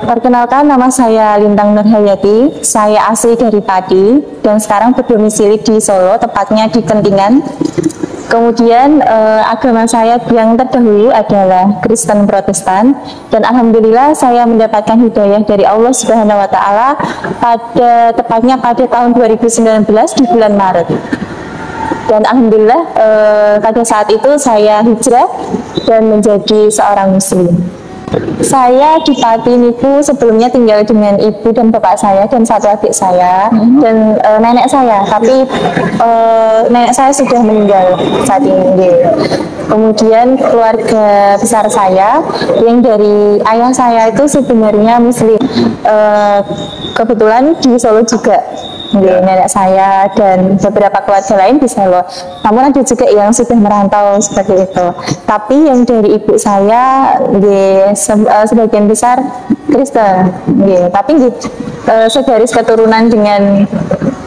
Perkenalkan, nama saya Lintang Nurhayati. Saya asli dari Pati dan sekarang berdomisili di Solo, tepatnya di Kentingan. Kemudian agama saya yang terdahulu adalah Kristen Protestan, dan alhamdulillah saya mendapatkan hidayah dari Allah Subhanahu wa taala tepatnya pada tahun 2019 di bulan Maret. Dan alhamdulillah pada saat itu saya hijrah dan menjadi seorang muslim. Saya di Pati niku sebelumnya tinggal dengan ibu dan bapak saya dan satu adik saya dan nenek saya, tapi nenek saya sudah meninggal saat ini. Kemudian keluarga besar saya yang dari ayah saya itu sebenarnya muslim, kebetulan di Solo juga. Nenek saya dan beberapa keluarga lain di Solo. Namun ada juga yang sudah merantau seperti itu. Tapi yang dari ibu saya sebagian besar Kristen. Tapi segaris keturunan dengan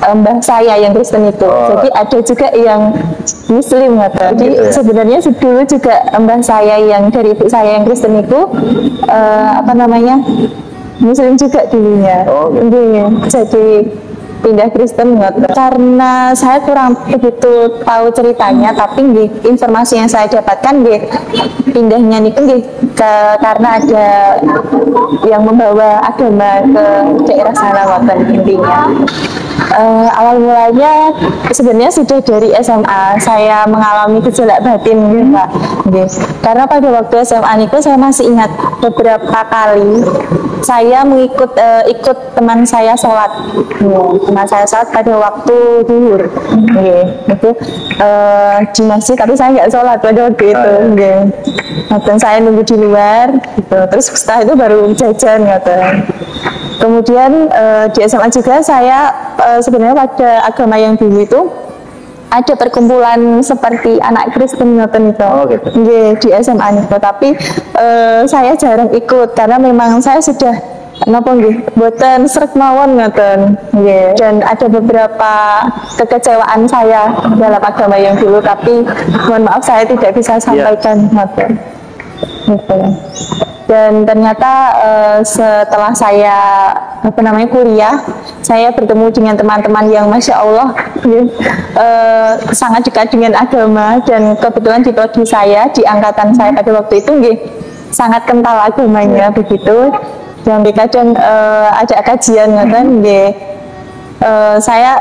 mbah saya yang Kristen itu. Jadi ada juga yang Muslim gitu. Jadi sebenarnya dulu juga mbah saya yang dari ibu saya yang Kristen itu Muslim juga dulunya. Jadi pindah Kristen karena saya kurang begitu tahu ceritanya, tapi informasi yang saya dapatkan pindahnya nih karena ada yang membawa agama ke daerah sana intinya. Awal mulanya sebenarnya sudah dari SMA saya mengalami gejolak batin Pak. Karena pada waktu SMA itu saya masih ingat beberapa kali saya ikut teman saya sholat. Teman saya sholat pada waktu zuhur. Itu di masjid, tapi saya nggak sholat pada waktu itu. Dan saya nunggu di luar. Gitu. Terus setelah itu baru jajan. Gitu. Kemudian di SMA juga saya sebenarnya pada agama yang dulu itu ada perkumpulan seperti anak Kristen gitu. Di SMA itu, tapi saya jarang ikut karena memang saya sudah boten srek mawon ngoten. Dan ada beberapa kekecewaan saya dalam agama yang dulu, tapi mohon maaf saya tidak bisa sampaikan ngoten. Gitu. Dan ternyata setelah saya kuliah, saya bertemu dengan teman-teman yang masya Allah sangat dekat dengan agama, dan kebetulan di prodi saya, di angkatan saya pada waktu itu sangat kental agamanya begitu. Dan kadang ada kajian saya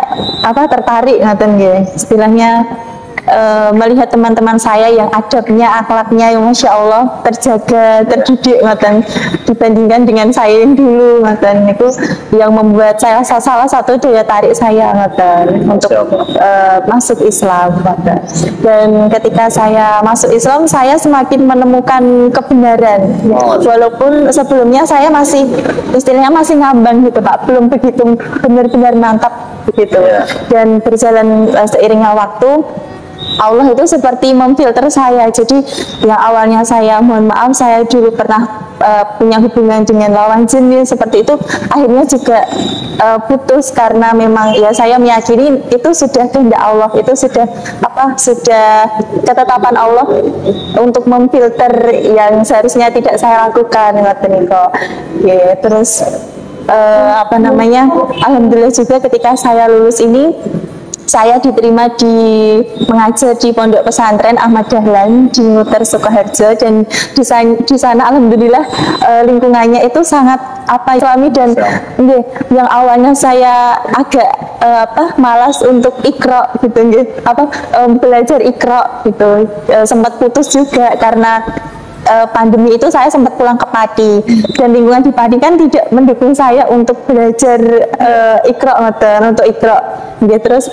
tertarik istilahnya melihat teman-teman saya yang adabnya, akhlaknya yang masya Allah terjaga, terdidik dibandingkan dengan saya yang dulu itu yang membuat saya salah satu daya tarik saya untuk masuk Islam. Dan ketika saya masuk Islam, saya semakin menemukan kebenaran, walaupun sebelumnya saya masih istilahnya masih ngambang gitu Pak, belum begitu benar-benar mantap begitu. Dan berjalan seiringnya waktu, Allah itu seperti memfilter saya. Jadi yang awalnya saya mohon maaf saya dulu pernah punya hubungan dengan lawan jenis seperti itu, akhirnya juga putus karena memang saya meyakini itu sudah kehendak Allah, itu sudah ketetapan Allah untuk memfilter yang seharusnya tidak saya lakukan. Terus alhamdulillah juga ketika saya lulus ini, saya diterima mengajar di Pondok Pesantren Ahmad Dahlan di Nguter Sukoharjo, dan di sana alhamdulillah lingkungannya itu sangat Islami, dan yang awalnya saya agak malas untuk ikra gitu belajar ikra gitu, sempat putus juga karena pandemi itu. Saya sempat pulang ke Pati, dan lingkungan di Pati kan tidak mendukung saya untuk belajar untuk ikra. Terus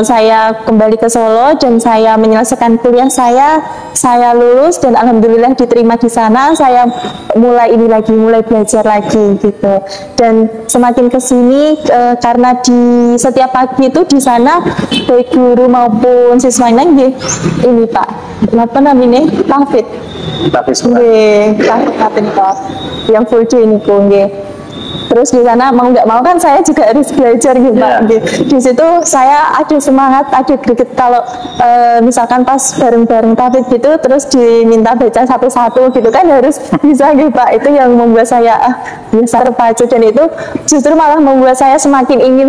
saya kembali ke Solo dan saya menyelesaikan kuliah saya lulus dan alhamdulillah diterima di sana. Saya mulai belajar lagi gitu, dan semakin kesini karena di setiap pagi itu di sana baik guru maupun siswanya ini Pak tahfidz yang full day ini Terus di sana mau nggak mau kan saya juga harus belajar gitu Pak. Di situ saya ada semangat, ada greget kalau misalkan pas bareng-bareng tafsir gitu, terus diminta baca satu-satu gitu kan harus bisa gitu Pak. Itu yang membuat saya bisa terpacu, dan itu justru malah membuat saya semakin ingin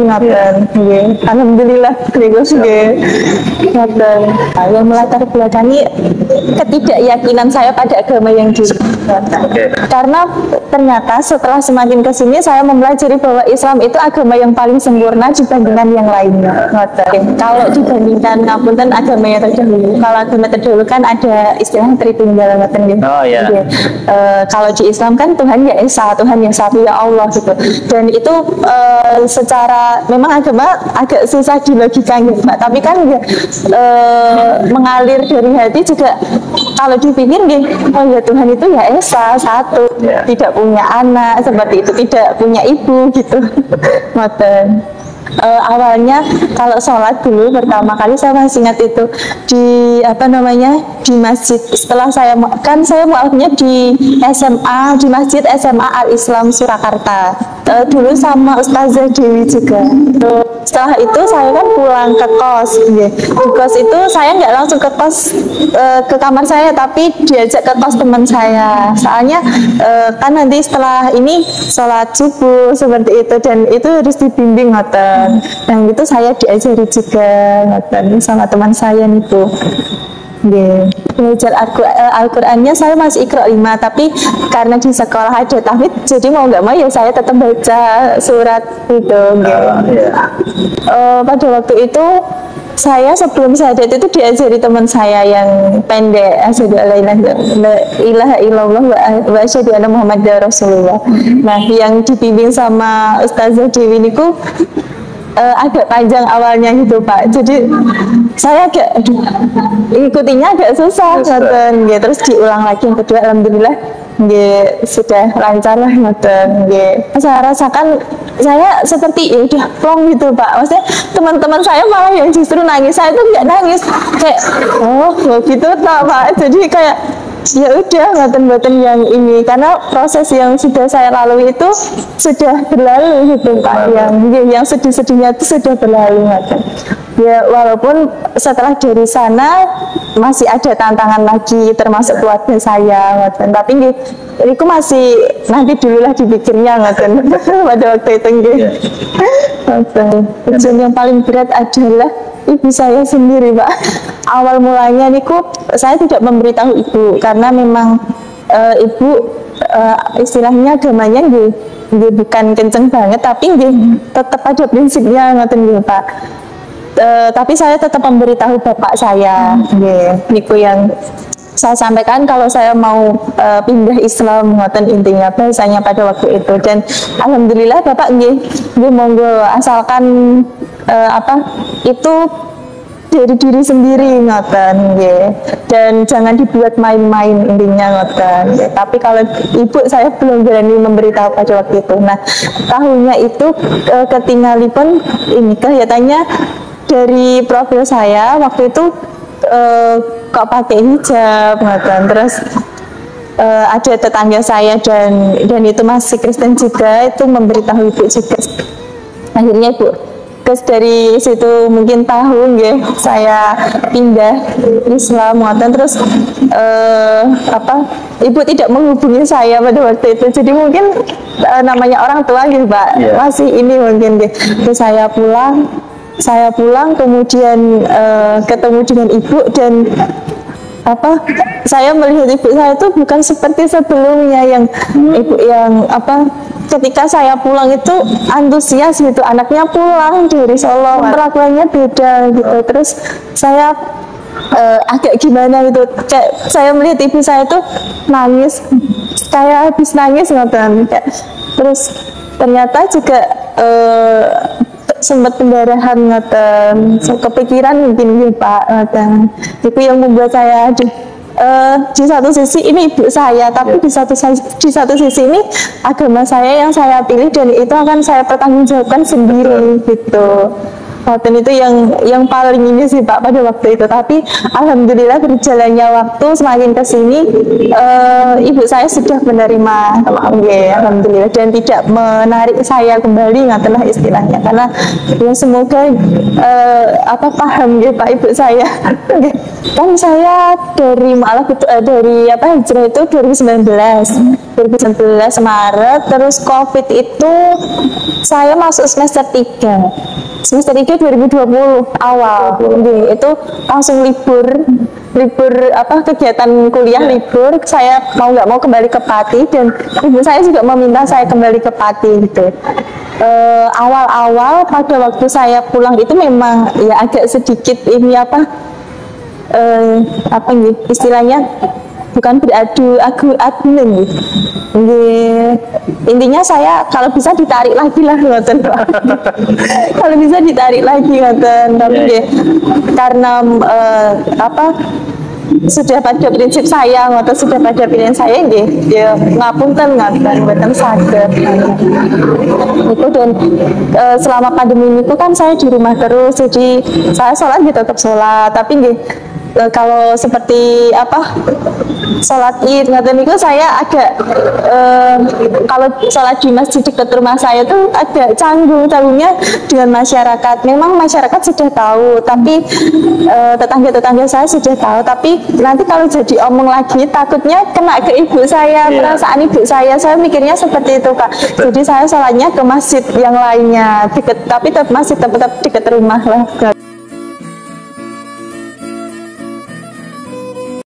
ngapain. Alhamdulillah bagus ngapain. Yang melatar belakangi ketidakyakinan saya pada agama yang di karena ternyata setelah semakin kesini saya mempelajari bahwa Islam itu agama yang paling sempurna dibandingkan yang lainnya. Kalau dibandingkan ngapunten agama yang terdahulu, kalau agama terdahulu kan ada istilah Tritunggal. Kalau di Islam kan Tuhan ya Esa, Tuhan yang satu ya Allah gitu. Dan itu secara memang agama agak susah dilogikakan gitu Pak. Tapi kan mengalir dari hati juga. Kalau dipikir oh ya Tuhan itu ya Esa satu, tidak punya anak seperti itu, tidak punya ibu gitu. Awalnya kalau sholat dulu pertama kali saya masih ingat itu di di masjid. Setelah saya mualafnya di SMA, di masjid SMA Al Islam Surakarta. Dulu sama Ustazah Dewi juga. Setelah itu saya kan pulang ke kos. Di kos itu saya nggak langsung ke kos, ke kamar saya, tapi diajak ke kos teman saya. Soalnya kan nanti setelah ini sholat subuh seperti itu, dan itu harus dibimbing ngoten. Dan itu saya diajari juga ngoten sama teman saya itu. Belajar Al-Qur'annya saya masih Iqra 5, tapi karena di sekolah ada tahfidz, jadi mau nggak mau ya saya tetap baca surat itu. Pada waktu itu saya sebelum syahadat itu diajari teman saya yang pendek, asyhadu alla ilaha illallah wa asyhadu anna muhammadar rasulullah. Nah, yang dibimbing sama Ustazah Dewi niku agak panjang awalnya gitu Pak, jadi saya agak ikutinya agak susah ngoten. Terus diulang lagi yang kedua, alhamdulillah sudah lancar lah ngoten. Saya rasakan saya seperti ya udah plong gitu Pak. Maksudnya teman-teman saya malah yang justru nangis, saya tuh nggak nangis, kayak gitu Pak. Jadi kayak ya udah ngoten-ngoten yang ini, karena proses yang sudah saya lalui itu sudah berlalu gitu Pak. Yang sedih-sedihnya itu sudah berlalu ngoten. Ya walaupun setelah dari sana masih ada tantangan lagi, termasuk keluarga saya ngoten. Tapi itu masih nanti dululah dipikirnya ngoten. Pada waktu itu ujian yang paling berat adalah ibu saya sendiri Pak. Awal mulanya niku saya tidak memberitahu ibu, karena memang ibu istilahnya agamanya bukan kenceng banget, tapi tetap ada prinsipnya ngoten Pak. Tapi saya tetap memberitahu bapak saya, niku yang saya sampaikan kalau saya mau pindah Islam ngoten intinya bahasanya pada waktu itu. Dan alhamdulillah bapak monggo asalkan itu dari diri sendiri ngoten dan jangan dibuat main-main intinya ngoten. Tapi kalau ibu saya belum berani memberitahu pada waktu itu. Nah, tahunnya itu ketinggalipun ini kelihatannya dari profil saya waktu itu kok pakai hijab ngoten. Terus ada tetangga saya dan itu masih Kristen juga, itu memberitahu ibu juga. Akhirnya ibu dari situ mungkin tahu saya pindah Islam ngoten. Terus ibu tidak menghubungi saya pada waktu itu, jadi mungkin namanya orang tua Pak, masih ini mungkin terus saya pulang kemudian ketemu dengan ibu, dan saya melihat ibu saya itu bukan seperti sebelumnya yang ibu yang ketika saya pulang itu antusias gitu, anaknya pulang dari Solo, perlakuannya beda gitu. Terus saya agak gimana gitu, kayak saya melihat ibu saya itu nangis, kayak habis nangis ngoten. Terus ternyata juga sempat pendarahan ngoten, kepikiran mungkin Pak ngoten. Itu yang membuat saya di satu sisi ini ibu saya, tapi di satu sisi ini agama saya yang saya pilih, dan itu akan saya pertanggungjawabkan sendiri gitu. Waktu itu yang paling ini sih Pak pada waktu itu. Tapi alhamdulillah berjalannya waktu semakin ke sini ibu saya sudah menerima, alhamdulillah, dan tidak menarik saya kembali, ngatalah istilahnya, karena ya semoga paham ya Pak ibu saya. Kan saya dari dari hijrah itu 2019 Maret, terus COVID itu saya masuk semester 3 2020 awal, itu langsung libur kegiatan kuliah libur. Saya mau nggak mau kembali ke Pati, dan ibu saya juga meminta saya kembali ke Pati gitu. Awal-awal pada waktu saya pulang itu memang ya agak sedikit ini istilahnya bukan beradu argumen gitu. Intinya saya kalau bisa ditarik lagi lah ngoten. Kalau bisa ditarik lagi ngoten, tapi karena sudah pada prinsip saya ngoten, sudah pada pilihan saya ya ngapunten ngoten mboten saged itu. Dan selama pandemi itu kan saya di rumah terus, jadi saya sholat tetap sholat, tapi kalau seperti sholat id ngoten niku saya agak kalau sholat di masjid dekat rumah saya tuh agak canggungnya dengan masyarakat. Memang masyarakat sudah tahu, tapi tetangga-tetangga saya sudah tahu, tapi nanti kalau jadi omong lagi takutnya kena ke ibu saya, perasaan ibu saya mikirnya seperti itu Kak. Jadi saya sholatnya ke masjid yang lainnya, tapi masih tetap dekat rumah lah.